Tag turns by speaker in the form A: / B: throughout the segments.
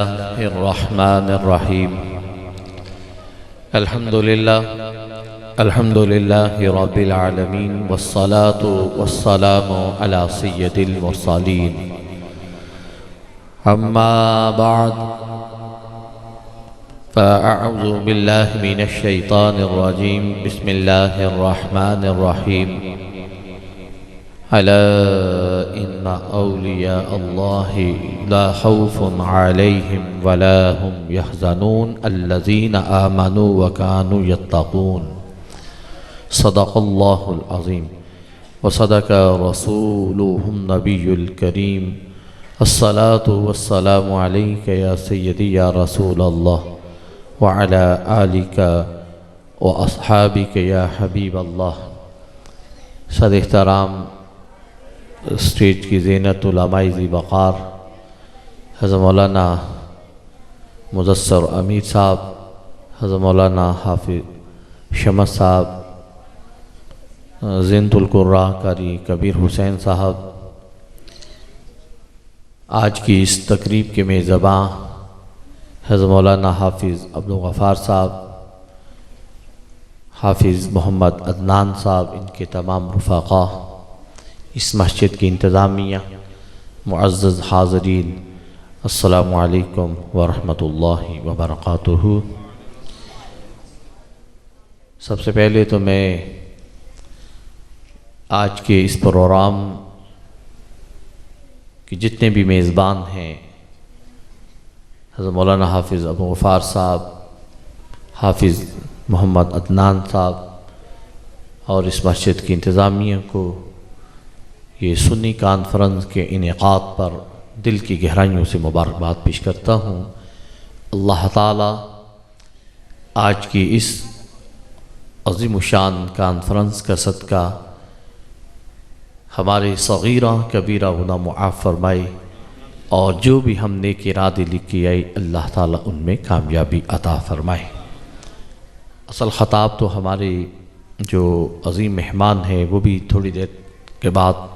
A: الرحمن الرحيم. الحمد لله رب العالمين، والصلاة والسلام على سيد المرسلين. أما بعد، فأعوذ بالله من الشيطان الرجيم. بسم الله الرحمن الرحيم. ألا إن أولياء الله لا خوف عليهم ولا هم يحزنون الذين آمنوا وكانوا يتقون. صدق الله العظيم وصدق رسوله النبي الكريم. الصلاة والسلام عليك يا سيدي يا رسول الله، وعلى آلك وأصحابك يا حبيب الله. صد احترام اسٹیج کی زینت علماء ذی وقار حضرت مولانا مظفر امیر صاحب، حضرت مولانا حافظ شمس صاحب، زینت القراء قاری کبیر حسین صاحب، آج کی اس تقریب کے میزباں حضرت مولانا حافظ عبدالغفار صاحب، حافظ محمد عدنان صاحب، ان کے تمام رفقاء، اس مسجد کی انتظامیہ، معزز حاضرین، السلام علیکم ورحمۃ اللہ وبرکاتہ. سب سے پہلے تو میں آج کے اس پروگرام کے جتنے بھی میزبان ہیں، حضرت مولانا حافظ عبدالغفار صاحب، حافظ محمد عدنان صاحب اور اس مسجد کی انتظامیہ کو یہ سنی کانفرنس کے انعقاد پر دل کی گہرائیوں سے مبارکباد پیش کرتا ہوں. اللہ تعالیٰ آج کی اس عظیم الشان کانفرنس کا صدقہ ہمارے صغیرہ کبیرہ گناہ معاف فرمائے، اور جو بھی ہم نے ارادے لکھی آئی اللہ تعالیٰ ان میں کامیابی عطا فرمائے. اصل خطاب تو ہمارے جو عظیم مہمان ہیں وہ بھی تھوڑی دیر کے بعد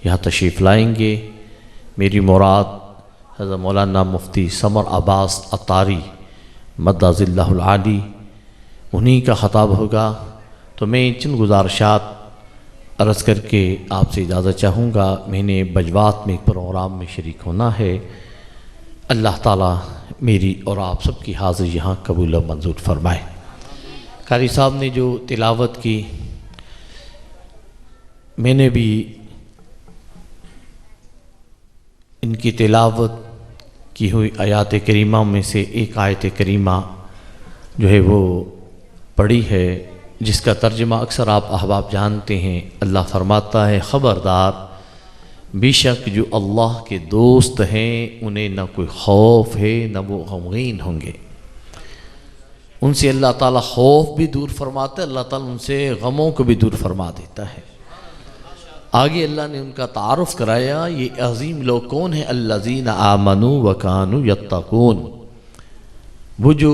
A: یہاں تشریف لائیں گے. میری مراد حضرت مولانا مفتی سمر عباس عطاری مد ظلہ العالی، انہی کا خطاب ہوگا. تو میں چند گزارشات عرض کر کے آپ سے اجازت چاہوں گا. میں نے بجوات میں ایک پروگرام میں شریک ہونا ہے. اللہ تعالیٰ میری اور آپ سب کی حاضری یہاں قبول و منظور فرمائے. قاری صاحب نے جو تلاوت کی، میں نے بھی ان کی تلاوت کی ہوئی آیات کریمہ میں سے ایک آیت کریمہ جو ہے وہ پڑھی ہے، جس کا ترجمہ اکثر آپ احباب جانتے ہیں. اللہ فرماتا ہے، خبردار بے شک جو اللہ کے دوست ہیں انہیں نہ کوئی خوف ہے نہ وہ غمگین ہوں گے. ان سے اللہ تعالیٰ خوف بھی دور فرماتا ہے، اللہ تعالیٰ ان سے غموں کو بھی دور فرما دیتا ہے. آگے اللہ نے ان کا تعارف کرایا. یہ عظیم لوگ کون ہیں؟ الذین آمنوا وکانوا یتقون، وہ جو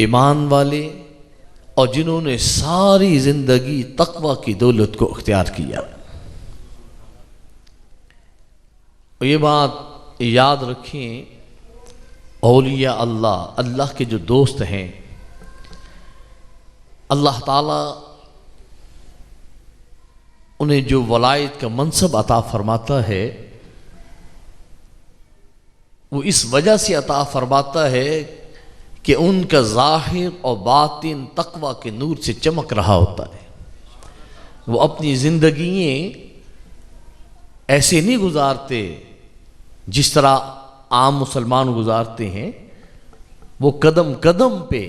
A: ایمان والے اور جنہوں نے ساری زندگی تقوی کی دولت کو اختیار کیا. اور یہ بات یاد رکھیں، اولیاء اللہ، اللہ کے جو دوست ہیں، اللہ تعالیٰ انہیں جو ولایت کا منصب عطا فرماتا ہے وہ اس وجہ سے عطا فرماتا ہے کہ ان کا ظاہر اور باطن تقوی کے نور سے چمک رہا ہوتا ہے. وہ اپنی زندگییں ایسے نہیں گزارتے جس طرح عام مسلمان گزارتے ہیں. وہ قدم قدم پہ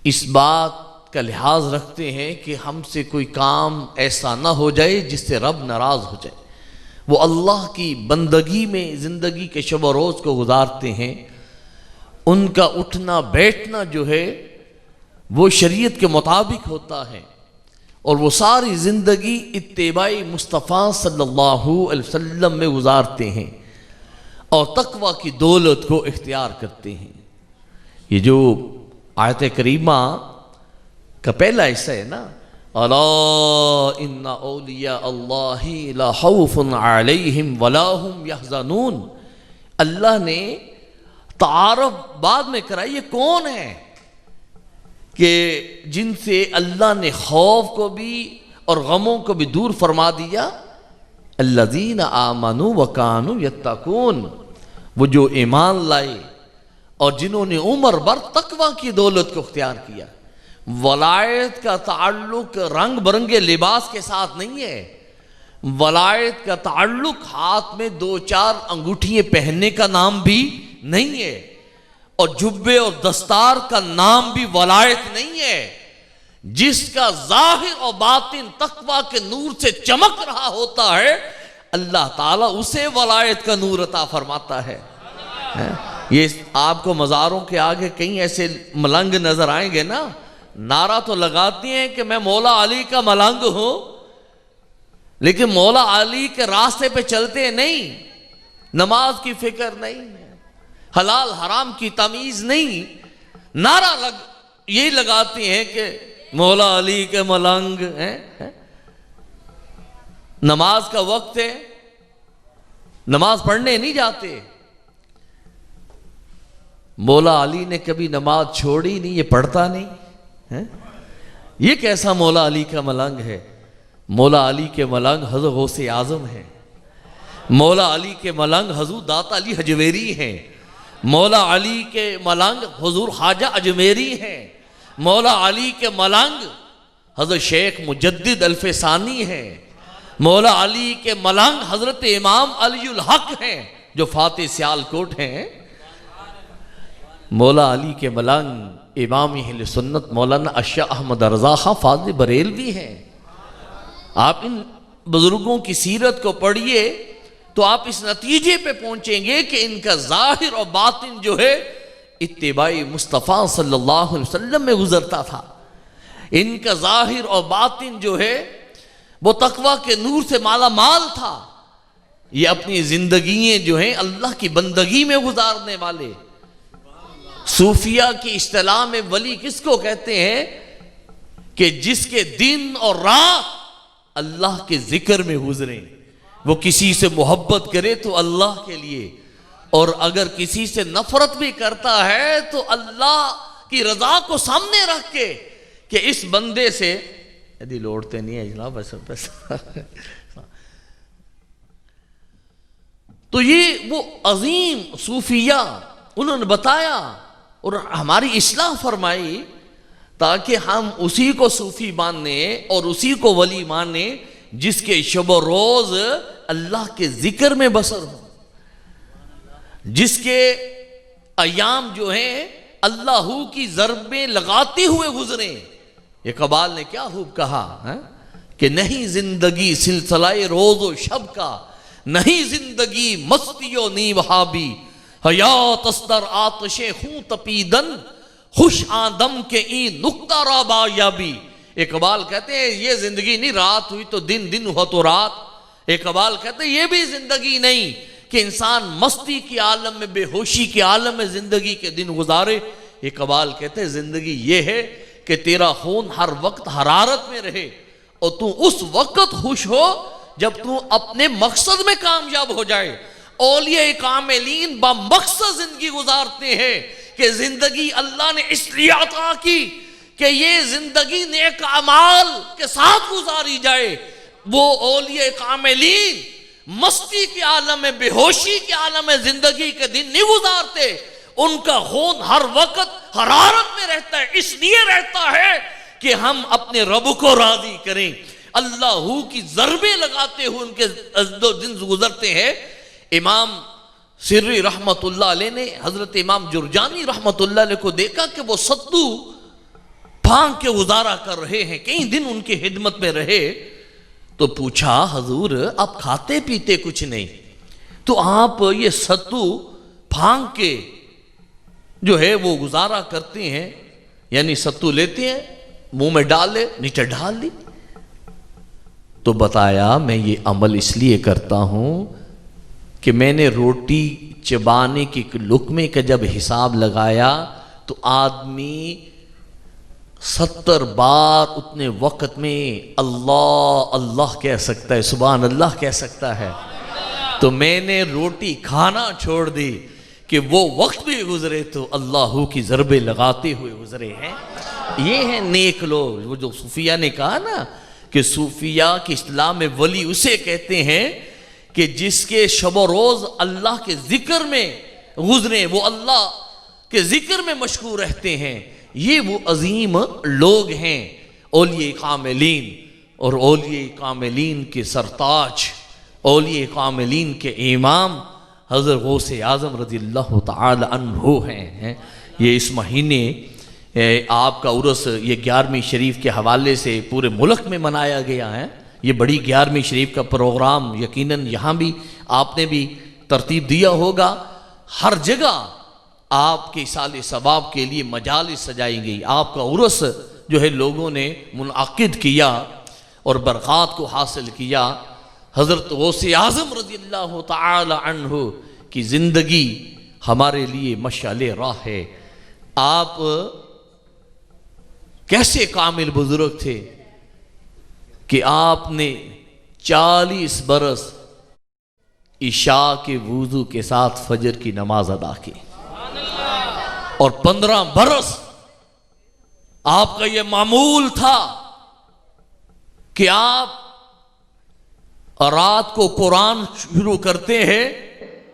A: اس بات کا لحاظ رکھتے ہیں کہ ہم سے کوئی کام ایسا نہ ہو جائے جس سے رب ناراض ہو جائے. وہ اللہ کی بندگی میں زندگی کے شب و روز کو گزارتے ہیں. ان کا اٹھنا بیٹھنا جو ہے وہ شریعت کے مطابق ہوتا ہے، اور وہ ساری زندگی اتباع مصطفیٰ صلی اللہ علیہ وسلم میں گزارتے ہیں اور تقوی کی دولت کو اختیار کرتے ہیں. یہ جو آیت کریمہ کا پہلا حصہ ہے نا، الا ان اولیاء اللہ لا خوف علیہم ولا هم یحزنون، اللہ نے تعارف بعد میں کرا، یہ کون ہے کہ جن سے اللہ نے خوف کو بھی اور غموں کو بھی دور فرما دیا؟ الذین آمنوا وکانوا یتقون، وہ جو ایمان لائے اور جنہوں نے عمر بھر تقوی کی دولت کو اختیار کیا۔ ولایت کا تعلق رنگ برنگے لباس کے ساتھ نہیں ہے، ولایت کا تعلق ہاتھ میں 2-4 انگوٹھیاں پہننے کا نام بھی نہیں ہے، اور جبے اور دستار کا نام بھی ولایت نہیں ہے۔ جس کا ظاہر اور باطن تقوی کے نور سے چمک رہا ہوتا ہے، اللہ تعالیٰ اسے ولایت کا نور عطا فرماتا ہے۔ یہ آپ کو مزاروں کے آگے کہیں ایسے ملنگ نظر آئیں گے نا، نعرہ تو لگاتی ہیں کہ میں مولا علی کا ملنگ ہوں، لیکن مولا علی کے راستے پہ چلتے نہیں، نماز کی فکر نہیں، حلال حرام کی تمیز نہیں، نعرہ یہی لگاتی ہیں کہ مولا علی کے ملنگ ہیں۔ نماز کا وقت ہے، نماز پڑھنے نہیں جاتے۔ مولا علی نے کبھی نماز چھوڑی نہیں، یہ پڑھتا نہیں، یہ کیسا مولا علی کا ملنگ ہے؟ مولا علی کے ملنگ حضرت غوث اعظم ہیں، مولا علی کے ملنگ حضور داتا علی حجویری ہیں، مولا علی کے ملنگ حضور خواجہ اجمیری ہیں، مولا علی کے ملنگ حضرت شیخ مجدد الفسانی ہیں، مولا علی کے ملنگ حضرت امام علی الحق ہیں جو فاتح سیالکوٹ ہیں، مولا علی کے ملنگ امام اہل سنت مولانا اشیاء احمد رضا خان فاضل بریلوی ہیں۔ آپ ان بزرگوں کی سیرت کو پڑھیے تو آپ اس نتیجے پہ پہنچیں گے کہ ان کا ظاہر اور باطن جو ہے اتباع مصطفیٰ صلی اللہ علیہ وسلم میں گزرتا تھا۔ ان کا ظاہر اور باطن جو ہے وہ تقوی کے نور سے مالا مال تھا۔ یہ اپنی زندگیاں جو ہیں اللہ کی بندگی میں گزارنے والے۔ صوفیہ کی اصطلاح میں ولی کس کو کہتے ہیں؟ کہ جس کے دن اور رات اللہ کے ذکر میں گزریں۔ وہ کسی سے محبت کرے تو اللہ کے لیے، اور اگر کسی سے نفرت بھی کرتا ہے تو اللہ کی رضا کو سامنے رکھ کے کہ اس بندے سے دل اوڑتے نہیں ہے جناب بس۔ تو یہ وہ عظیم صوفیہ انہوں نے بتایا اور ہماری اصلاح فرمائی تاکہ ہم اسی کو صوفی ماننے اور اسی کو ولی ماننے جس کے شب و روز اللہ کے ذکر میں بسر ہو، جس کے ایام جو ہیں اللہ کی ضربیں لگاتے ہوئے گزریں۔ اقبال نے کیا خوب کہا کہ نہیں زندگی سلسلہ روز و شب کا، نہیں زندگی مستی و نیم حابی، حیات استر آتش خون تپیدن خوش آدم کے این نقطہ رابا یابی۔ اقبال کہتے ہیں یہ زندگی نہیں رات ہوئی تو دن، دن ہوا تو رات۔ اقبال کہتے ہیں یہ بھی زندگی نہیں کہ انسان مستی کے عالم میں، بے ہوشی کے عالم میں زندگی کے دن گزارے۔ اقبال کہتے ہیں زندگی یہ ہے کہ تیرا خون ہر وقت حرارت میں رہے اور تو اس وقت خوش ہو جب تو اپنے مقصد میں کامیاب ہو جائے۔ اولیاء کاملین با مقصد زندگی گزارتے ہیں کہ زندگی اللہ نے اس لیے عطا کی کہ یہ زندگی نیک اعمال کے ساتھ گزاری جائے۔ وہ اولیاء کاملین مستی کے عالم میں، بے ہوشی کے عالم میں زندگی کے دن نہیں گزارتے، ان کا خون ہر وقت حرارت میں رہتا ہے۔ اس لیے رہتا ہے کہ ہم اپنے رب کو راضی کریں، اللہ کی ضربیں لگاتے ہوئے ان کے دن گزرتے ہیں۔ امام سری رحمت اللہ علیہ نے حضرت امام جرجانی رحمت اللہ علیہ کو دیکھا کہ وہ ستو پھانگ کے گزارا کر رہے ہیں، کئی دن ان کی خدمت میں رہے، تو پوچھا حضور آپ کھاتے پیتے کچھ نہیں تو آپ یہ ستو پھانگ کے جو ہے وہ گزارا کرتے ہیں، یعنی ستو لیتے ہیں منہ میں ڈالے نیچے ڈال دی۔ تو بتایا میں یہ عمل اس لیے کرتا ہوں کہ میں نے روٹی چبانے کی لقمے کا جب حساب لگایا تو آدمی 70 بار اتنے وقت میں اللہ اللہ کہہ سکتا ہے، سبحان اللہ کہہ سکتا ہے۔ تو میں نے روٹی کھانا چھوڑ دی کہ وہ وقت بھی گزرے تو اللہ کی ضربیں لگاتے ہوئے گزرے ہیں۔ یہ ہیں نیک لوگ۔ وہ جو صوفیہ نے کہا نا کہ صوفیہ کی اصطلاح میں ولی اسے کہتے ہیں کہ جس کے شب و روز اللہ کے ذکر میں گزرے، وہ اللہ کے ذکر میں مشغول رہتے ہیں، یہ وہ عظیم لوگ ہیں، اولیاء کاملین۔ اور اولیاء کاملین کے سرتاج، اولیاء کاملین کے امام حضرت غوث اعظم رضی اللہ تعالی عنہ ہیں۔ یہ اس مہینے آپ کا عرس یہ 11ویں شریف کے حوالے سے پورے ملک میں منایا گیا ہے۔ یہ بڑی 11ویں شریف کا پروگرام یقیناً یہاں بھی آپ نے بھی ترتیب دیا ہوگا۔ ہر جگہ آپ کے ایصال ثواب کے لیے مجالس سجائی گئی۔ آپ کا عرس جو ہے لوگوں نے منعقد کیا اور برکات کو حاصل کیا۔ حضرت غوث اعظم رضی اللہ تعالی عنہ کی زندگی ہمارے لیے مشعل راہ ہے۔ آپ کیسے کامل بزرگ تھے کہ آپ نے 40 برس عشاء کے وضو کے ساتھ فجر کی نماز ادا کی، اور 15 برس آپ کا یہ معمول تھا کہ آپ رات کو قرآن شروع کرتے ہیں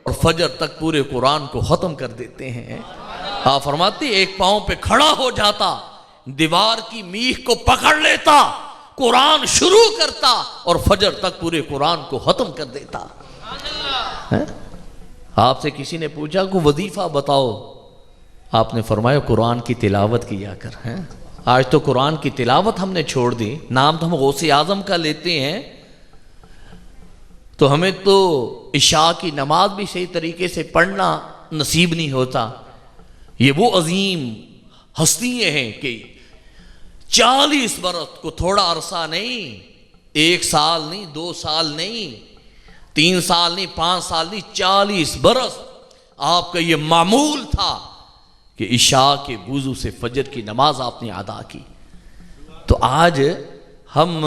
A: اور فجر تک پورے قرآن کو ختم کر دیتے ہیں۔ آپ فرماتے ایک پاؤں پہ کھڑا ہو جاتا، دیوار کی میخ کو پکڑ لیتا، قرآن شروع کرتا اور فجر تک پورے قرآن کو ختم کر دیتا۔ آپ سے کسی نے پوچھا کہ وظیفہ بتاؤ، آپ نے فرمایا قرآن کی تلاوت کیا کر۔ آج تو قرآن کی تلاوت ہم نے چھوڑ دی، نام تو ہم غوث اعظم کا لیتے ہیں، تو ہمیں تو عشاء کی نماز بھی صحیح طریقے سے پڑھنا نصیب نہیں ہوتا۔ یہ وہ عظیم ہستیاں ہیں کہ 40 برس کو تھوڑا عرصہ نہیں، 1 سال نہیں، 2 سال نہیں، 3 سال نہیں، 5 سال نہیں، 40 برس آپ کا یہ معمول تھا کہ عشاء کے وضو سے فجر کی نماز آپ نے ادا کی۔ تو آج ہم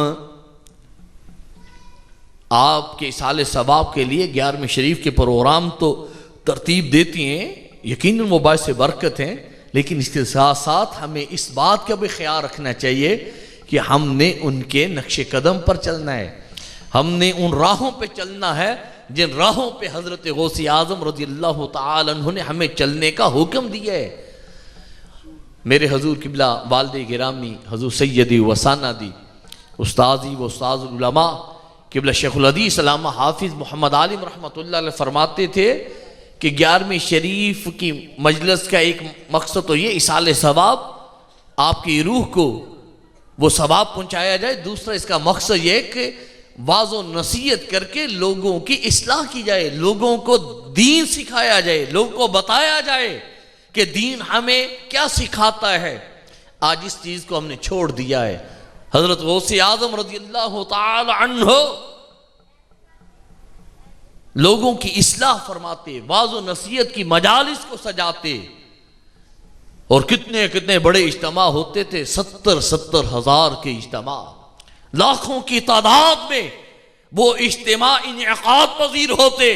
A: آپ کے ایصال ثواب کے لیے 11ویں شریف کے پروگرام تو ترتیب دیتی ہیں، یقیناً وہ باعث برکت ہیں، لیکن اس کے ساتھ ساتھ ہمیں اس بات کا بھی خیال رکھنا چاہیے کہ ہم نے ان کے نقش قدم پر چلنا ہے، ہم نے ان راہوں پہ چلنا ہے جن راہوں پہ حضرت غوث اعظم رضی اللہ تعالی عنہ نے ہمیں چلنے کا حکم دیا ہے۔ میرے حضور قبلہ والد گرامی حضور سیدی و سندی استاذی و استاذ العلماء قبلہ شیخ الحدیث علامہ حافظ محمد عالم رحمۃ اللہ علیہ فرماتے تھے کہ 11ویں شریف کی مجلس کا ایک مقصد تو یہ ایصال ثواب، آپ کی روح کو وہ ثواب پہنچایا جائے، دوسرا اس کا مقصد یہ کہ واعظ و نصیحت کر کے لوگوں کی اصلاح کی جائے، لوگوں کو دین سکھایا جائے، لوگوں کو بتایا جائے کہ دین ہمیں کیا سکھاتا ہے۔ آج اس چیز کو ہم نے چھوڑ دیا ہے۔ حضرت غوث اعظم رضی اللہ تعالی عنہ لوگوں کی اصلاح فرماتے، واعظ و نصیحت کی مجالس کو سجاتے، اور کتنے کتنے بڑے اجتماع ہوتے تھے، 70 ہزار کے اجتماع، لاکھوں کی تعداد میں وہ اجتماع انعقاد پذیر ہوتے،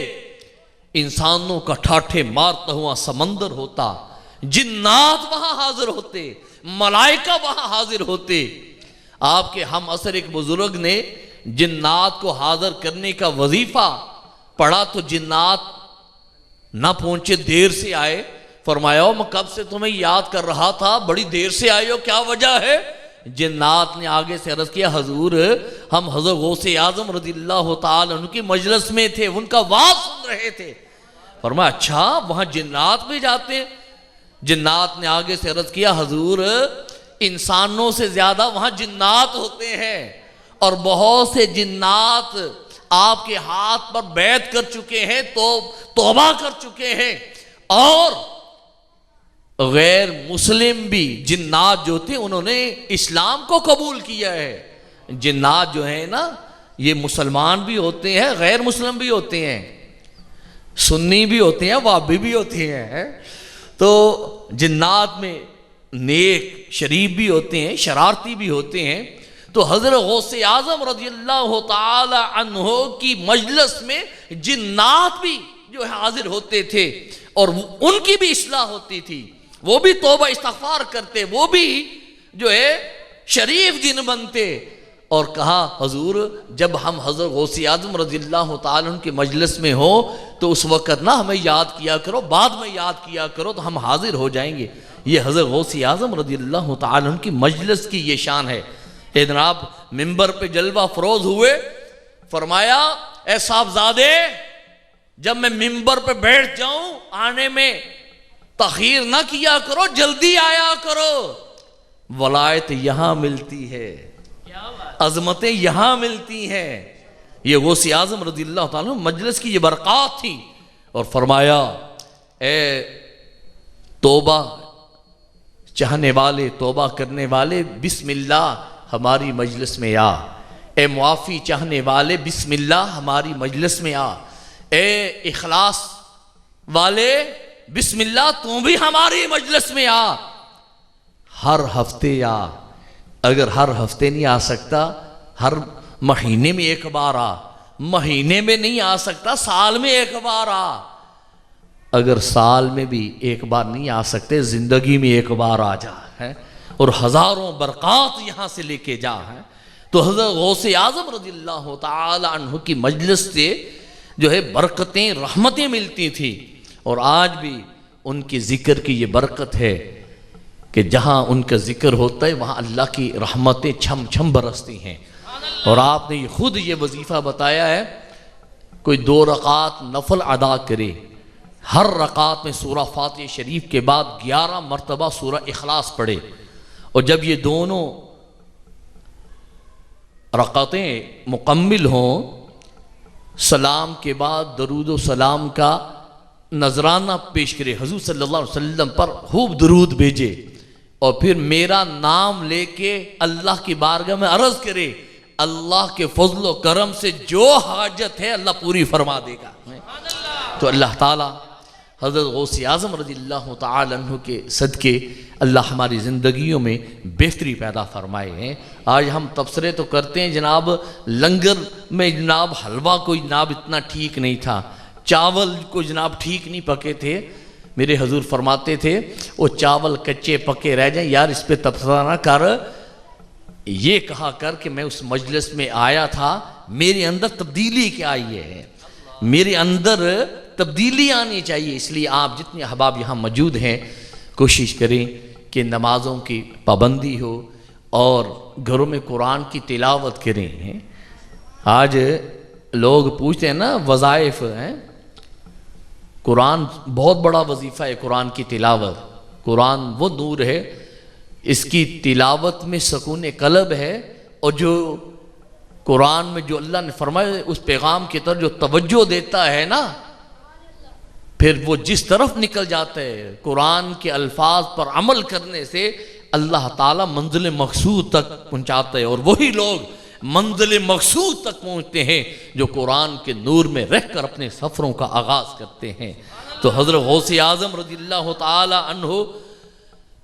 A: انسانوں کا ٹھاٹھے مارتا ہوا سمندر ہوتا، جنات وہاں حاضر ہوتے، ملائکہ وہاں حاضر ہوتے۔ آپ کے ہم عصر ایک بزرگ نے جنات کو حاضر کرنے کا وظیفہ پڑھا تو جنات نہ پہنچے، دیر سے آئے۔ فرمایا میں کب سے تمہیں یاد کر رہا تھا، بڑی دیر سے آئے ہو، کیا وجہ ہے؟ جنات نے آگے سے عرض کیا حضور ہم حضرت غوث اعظم رضی اللہ تعالی عنہ کی مجلس میں تھے، ان کا وعظ سن رہے تھے۔ فرمایا اچھا وہاں جنات بھی جاتے ہیں؟ جنات نے آگے سے عرض کیا حضور انسانوں سے زیادہ وہاں جنات ہوتے ہیں، اور بہت سے جنات آپ کے ہاتھ پر بیعت کر چکے ہیں، توبہ کر چکے ہیں، اور غیر مسلم بھی جنات جو تھے انہوں نے اسلام کو قبول کیا ہے۔ جنات جو ہیں نا یہ مسلمان بھی ہوتے ہیں، غیر مسلم بھی ہوتے ہیں، سنی بھی ہوتے ہیں، وابی بھی ہوتے ہیں، تو جنات میں نیک شریف بھی ہوتے ہیں، شرارتی بھی ہوتے ہیں۔ تو حضرت غوث اعظم رضی اللہ تعالی عنہ کی مجلس میں جنات بھی جو ہے حاضر ہوتے تھے اور ان کی بھی اصلاح ہوتی تھی، وہ بھی توبہ استغفار کرتے، وہ بھی جو ہے شریف جن بنتے. اور کہا حضور جب ہم حضرت غوث اعظم رضی اللہ تعالیٰ عنہ کی مجلس میں ہو تو اس وقت نہ ہمیں یاد کیا کرو، بعد میں یاد کیا کرو تو ہم حاضر ہو جائیں گے. یہ حضرت غوث اعظم رضی اللہ تعالیٰ عنہ کی مجلس کی یہ شان ہے. اے جناب منبر پہ جلوہ فروز ہوئے، فرمایا اے صاحبزادے جب میں منبر پہ بیٹھ جاؤں آنے میں تاخیر نہ کیا کرو، جلدی آیا کرو. ولایت یہاں ملتی ہے، عظمتیں یہاں ملتی ہیں. یہ غوث اعظم رضی اللہ تعالیٰ مجلس کی یہ برکات تھی. اور فرمایا اے توبہ چاہنے والے، توبہ کرنے والے، بسم اللہ ہماری مجلس میں آ. اے معافی چاہنے والے بسم اللہ ہماری مجلس میں آ. اے اخلاص والے بسم اللہ تم بھی ہماری مجلس میں آ. ہر ہفتے آ، اگر ہر ہفتے نہیں آ سکتا ہر مہینے میں ایک بار آ. مہینے میں نہیں آ سکتا سال میں ایک بار آ. اگر سال میں بھی ایک بار نہیں آ سکتے زندگی میں ایک بار آ جا ہے اور ہزاروں برکات یہاں سے لے کے جا ہے. تو حضرت غوث اعظم رضی اللہ تعالی عنہ کی مجلس سے جو ہے برکتیں رحمتیں ملتی تھی. اور آج بھی ان کے ذکر کی یہ برکت ہے کہ جہاں ان کا ذکر ہوتا ہے وہاں اللہ کی رحمتیں چھم چھم برستی ہیں. اور آپ نے خود یہ وظیفہ بتایا ہے، کوئی 2 رکعت نفل ادا کرے، ہر رکعت میں سورہ فاتحہ شریف کے بعد 11 مرتبہ سورہ اخلاص پڑھے، اور جب یہ دونوں رکعتیں مکمل ہوں سلام کے بعد درود و سلام کا نذرانہ پیش کرے، حضور صلی اللہ علیہ وسلم پر خوب درود بھیجے، اور پھر میرا نام لے کے اللہ کی بارگاہ میں عرض کرے اللہ کے فضل و کرم سے جو حاجت ہے اللہ پوری فرما دے گا. تو اللہ تعالیٰ حضرت غوث اعظم رضی اللہ تعالی عنہ کے صدقے اللہ ہماری زندگیوں میں بہتری پیدا فرمائے ہیں. آج ہم تبصرے تو کرتے ہیں جناب لنگر میں جناب حلوہ کوئی جناب اتنا ٹھیک نہیں تھا، چاول کو جناب ٹھیک نہیں پکے تھے. میرے حضور فرماتے تھے وہ چاول کچے پکے رہ جائیں یار اس پہ تبصرہ نہ کر، یہ کہا کر کہ میں اس مجلس میں آیا تھا میرے اندر تبدیلی کیا آئی ہے، میرے اندر تبدیلی آنی چاہیے. اس لیے آپ جتنے احباب یہاں موجود ہیں کوشش کریں کہ نمازوں کی پابندی ہو اور گھروں میں قرآن کی تلاوت کریں. آج لوگ پوچھتے ہیں نا وظائف ہیں، قرآن بہت بڑا وظیفہ ہے. قرآن کی تلاوت، قرآن وہ نور ہے، اس کی تلاوت میں سکون قلب ہے، اور جو قرآن میں جو اللہ نے فرمایا اس پیغام کی طرف جو توجہ دیتا ہے نا پھر وہ جس طرف نکل جاتا ہے. قرآن کے الفاظ پر عمل کرنے سے اللہ تعالیٰ منزل مقصود تک پہنچاتا ہے، اور وہی لوگ منزل مقصود تک پہنچتے ہیں جو قرآن کے نور میں رہ کر اپنے سفروں کا آغاز کرتے ہیں. تو حضرت غوث اعظم رضی اللہ تعالی عنہ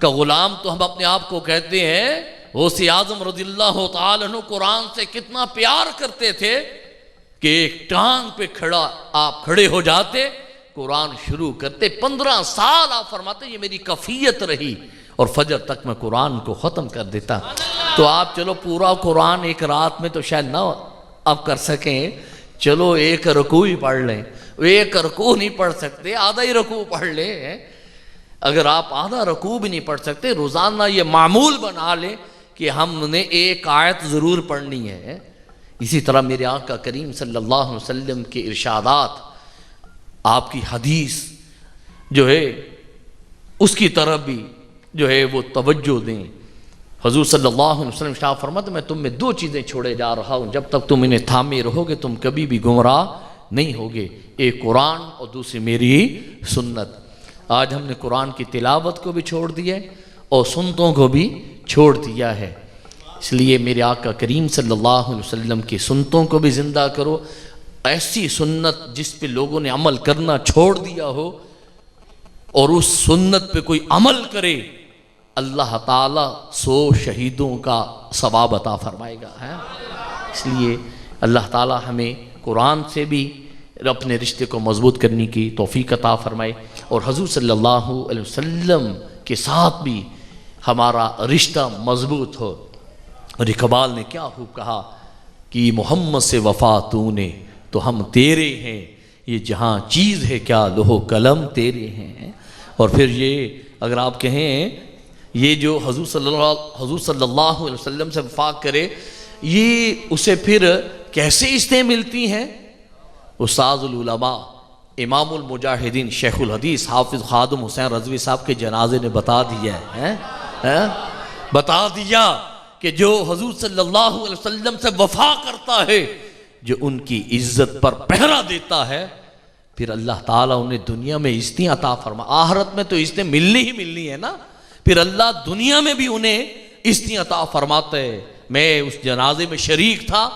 A: کا غلام تو ہم اپنے آپ کو کہتے ہیں. غوث اعظم رضی اللہ تعالی عنہ قرآن سے کتنا پیار کرتے تھے کہ ایک ٹانگ پہ کھڑا آپ کھڑے ہو جاتے، قرآن شروع کرتے. 15 سال آپ فرماتے یہ میری کفیت رہی اور فجر تک میں قرآن کو ختم کر دیتا. تو آپ چلو پورا قرآن ایک رات میں تو شاید نہ آپ کر سکیں، چلو ایک رکوع ہی پڑھ لیں. ایک رکوع نہیں پڑھ سکتے آدھا ہی رکوع پڑھ لیں. اگر آپ آدھا رکوع بھی نہیں پڑھ سکتے روزانہ یہ معمول بنا لیں کہ ہم نے ایک آیت ضرور پڑھنی ہے. اسی طرح میرے آقا کریم صلی اللہ علیہ وسلم کے ارشادات، آپ کی حدیث جو ہے اس کی طرف بھی جو ہے وہ توجہ دیں. حضور صلی اللہ علیہ وسلم ارشاد فرماتے میں تم میں 2 چیزیں چھوڑے جا رہا ہوں، جب تک تم انہیں تھامے رہو گے تم کبھی بھی گمراہ نہیں ہوگے. ایک قرآن اور دوسری میری سنت. آج ہم نے قرآن کی تلاوت کو بھی چھوڑ دیا اور سنتوں کو بھی چھوڑ دیا ہے. اس لیے میرے آقا کریم صلی اللہ علیہ وسلم کی سنتوں کو بھی زندہ کرو. ایسی سنت جس پہ لوگوں نے عمل کرنا چھوڑ دیا ہو اور اس سنت پہ کوئی عمل کرے اللہ تعالیٰ 100 شہیدوں کا ثواب عطا فرمائے گا ہے۔ اس لیے اللہ تعالیٰ ہمیں قرآن سے بھی اپنے رشتے کو مضبوط کرنے کی توفیق عطا فرمائے، اور حضور صلی اللہ علیہ وسلم کے ساتھ بھی ہمارا رشتہ مضبوط ہو۔ اور اقبال نے کیا خوب کہا کہ محمد سے وفا تو نے تو ہم تیرے ہیں، یہ جہاں چیز ہے کیا لوح قلم تیرے ہیں۔ اور پھر یہ اگر آپ کہیں یہ جو حضور صلی اللہ علیہ وسلم سے وفا کرے، یہ اسے پھر کیسے عزتیں ملتی ہیں؟ استاذ العلماء امام المجاہدین شیخ الحدیث حافظ خادم حسین رضوی صاحب کے جنازے نے بتا دیا ہے، بتا دیا کہ جو حضور صلی اللہ علیہ وسلم سے وفا کرتا ہے، جو ان کی عزت پر پہرا دیتا ہے، پھر اللہ تعالیٰ انہیں دنیا میں عزتیں عطا فرما۔ آخرت میں تو عزتیں ملنی ہی ملنی ہے نا، پھر اللہ دنیا میں بھی انہیں عزتیں عطا فرماتا ہے۔ میں اس جنازے میں شریک تھا،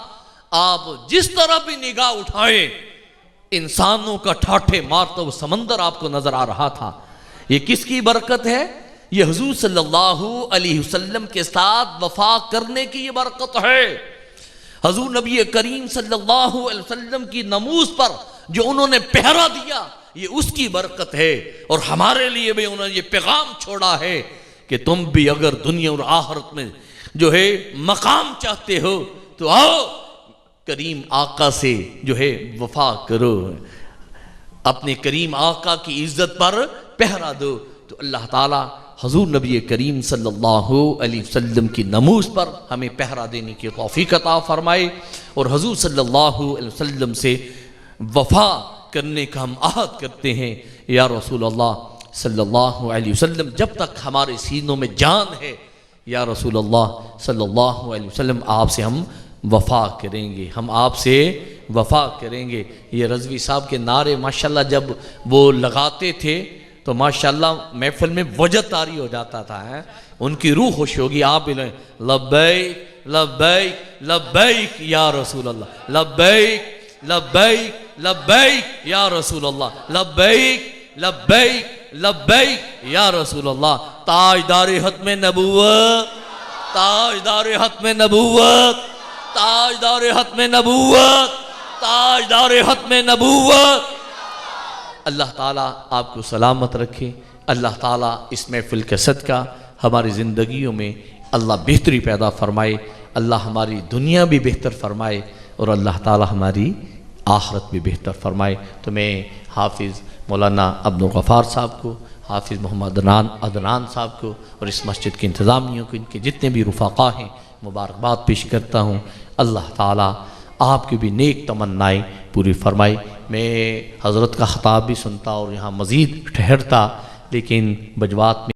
A: آپ جس طرح بھی نگاہ اٹھائیں انسانوں کا ٹھاٹھے مارتا وہ سمندر آپ کو نظر آ رہا تھا۔ یہ کس کی برکت ہے؟ یہ حضور صلی اللہ علیہ وسلم کے ساتھ وفا کرنے کی یہ برکت ہے۔ حضور نبی کریم صلی اللہ علیہ وسلم کی ناموس پر جو انہوں نے پہرا دیا، یہ اس کی برکت ہے۔ اور ہمارے لیے بھی انہوں نے یہ پیغام چھوڑا ہے کہ تم بھی اگر دنیا اور آخرت میں جو ہے مقام چاہتے ہو تو آؤ کریم آقا سے جو ہے وفا کرو، اپنے کریم آقا کی عزت پر پہرا دو، تو اللہ تعالیٰ حضور نبی کریم صلی اللہ علیہ وسلم کی ناموس پر ہمیں پہرا دینے کی توفیق عطا فرمائے، اور حضور صلی اللہ علیہ وسلم سے وفا کرنے کا ہم عہد کرتے ہیں۔ یا رسول اللہ صلی اللہ علیہ وسلم، جب تک ہمارے سینوں میں جان ہے، یا رسول اللہ صلی اللہ علیہ وسلم آپ سے ہم وفا کریں گے، ہم آپ سے وفا کریں گے۔ یہ رضوی صاحب کے نعرے ماشاءاللہ جب وہ لگاتے تھے تو ماشاءاللہ محفل میں وجد طاری ہو جاتا تھا، ان کی روح خوش ہوگی۔ آپ بھی لیں لبیک لبیک لبیک یا رسول اللہ، لبیک لبیک لبیک یا رسول اللہ، لبیک لبیک لبیک یا رسول اللہ۔ تاجدار ختم نبوت، تاجدار ختم نبوت، تاجدار ختم نبوت، تاجدار ختم نبوت۔ اللہ تعالیٰ آپ کو سلامت رکھے، اللہ تعالیٰ اس محفل کے صدقہ ہماری زندگیوں میں اللہ بہتری پیدا فرمائے، اللہ ہماری دنیا بھی بہتر فرمائے، اور اللہ تعالیٰ ہماری آخرت بھی بہتر فرمائے۔ تو میں حافظ مولانا عبدالغفار صاحب کو، حافظ محمد عدنان صاحب کو، اور اس مسجد کے انتظامیوں کو، ان کے جتنے بھی رفقا ہیں، مبارکباد پیش کرتا ہوں۔ اللہ تعالیٰ آپ کی بھی نیک تمنائیں پوری فرمائے۔ میں حضرت کا خطاب بھی سنتا اور یہاں مزید ٹھہرتا، لیکن بجوات میں